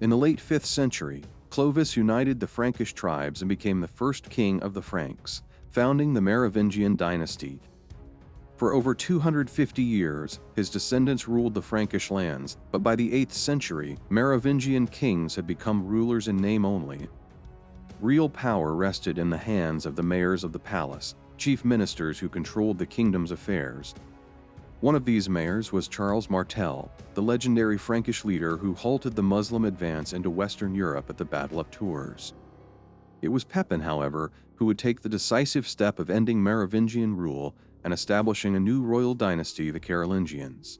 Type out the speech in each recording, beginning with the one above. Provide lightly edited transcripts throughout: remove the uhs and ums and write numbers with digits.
In the late 5th century, Clovis united the Frankish tribes and became the first king of the Franks, founding the Merovingian dynasty. For over 250 years, his descendants ruled the Frankish lands, but by the 8th century, Merovingian kings had become rulers in name only. Real power rested in the hands of the mayors of the palace, chief ministers who controlled the kingdom's affairs. One of these mayors was Charles Martel, the legendary Frankish leader who halted the Muslim advance into Western Europe at the Battle of Tours. It was Pepin, however, who would take the decisive step of ending Merovingian rule and establishing a new royal dynasty, the Carolingians.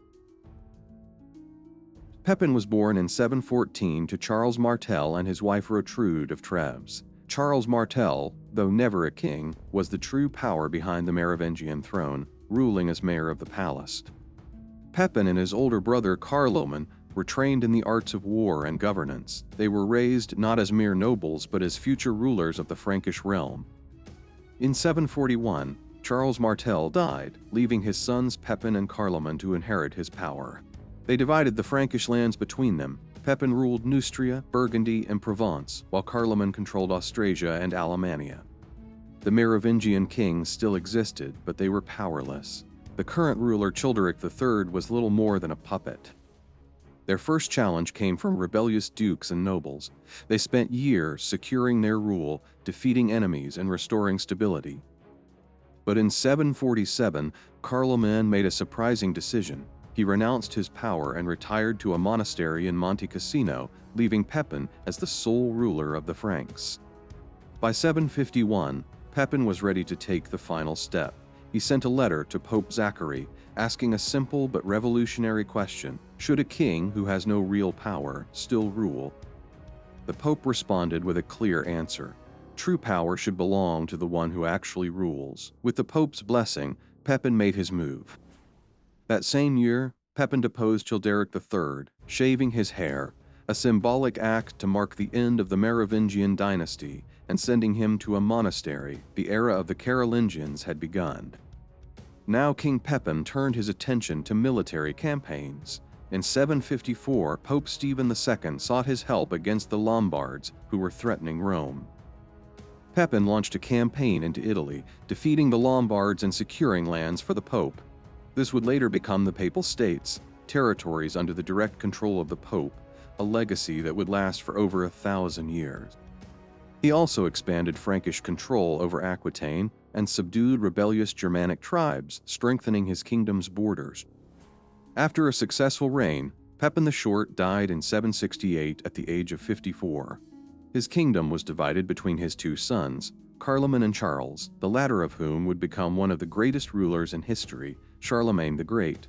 Pepin was born in 714 to Charles Martel and his wife Gertrude of Treves. Charles Martel, though never a king, was the true power behind the Merovingian throne, ruling as mayor of the palace. Pepin and his older brother Charlemagne were trained in the arts of war and governance. They were raised not as mere nobles but as future rulers of the Frankish realm. In 741, Charles Martel died, leaving his sons Pepin and Charlemagne to inherit his power. They divided the Frankish lands between them. Pepin ruled Neustria, Burgundy, and Provence, while Charlemagne controlled Austrasia and Alemannia. The Merovingian kings still existed, but they were powerless. The current ruler, Childeric III, was little more than a puppet. Their first challenge came from rebellious dukes and nobles. They spent years securing their rule, defeating enemies, and restoring stability. But in 747, Charlemagne made a surprising decision. He renounced his power and retired to a monastery in Monte Cassino, leaving Pepin as the sole ruler of the Franks. By 751, Pepin was ready to take the final step. He sent a letter to Pope Zachary, asking a simple but revolutionary question: should a king who has no real power still rule? The Pope responded with a clear answer: true power should belong to the one who actually rules. With the Pope's blessing, Pepin made his move. That same year, Pepin deposed Childeric III, shaving his hair, a symbolic act to mark the end of the Merovingian dynasty, and sending him to a monastery. The era of the Carolingians had begun. Now King Pepin turned his attention to military campaigns. In 754, Pope Stephen II sought his help against the Lombards, who were threatening Rome. Pepin launched a campaign into Italy, defeating the Lombards and securing lands for the Pope. This would later become the Papal States, territories under the direct control of the Pope, a legacy that would last for over 1,000 years. He also expanded Frankish control over Aquitaine and subdued rebellious Germanic tribes, strengthening his kingdom's borders. After a successful reign, Pepin the Short died in 768 at the age of 54. His kingdom was divided between his two sons, Charlemagne and Charles, the latter of whom would become one of the greatest rulers in history, Charlemagne the Great.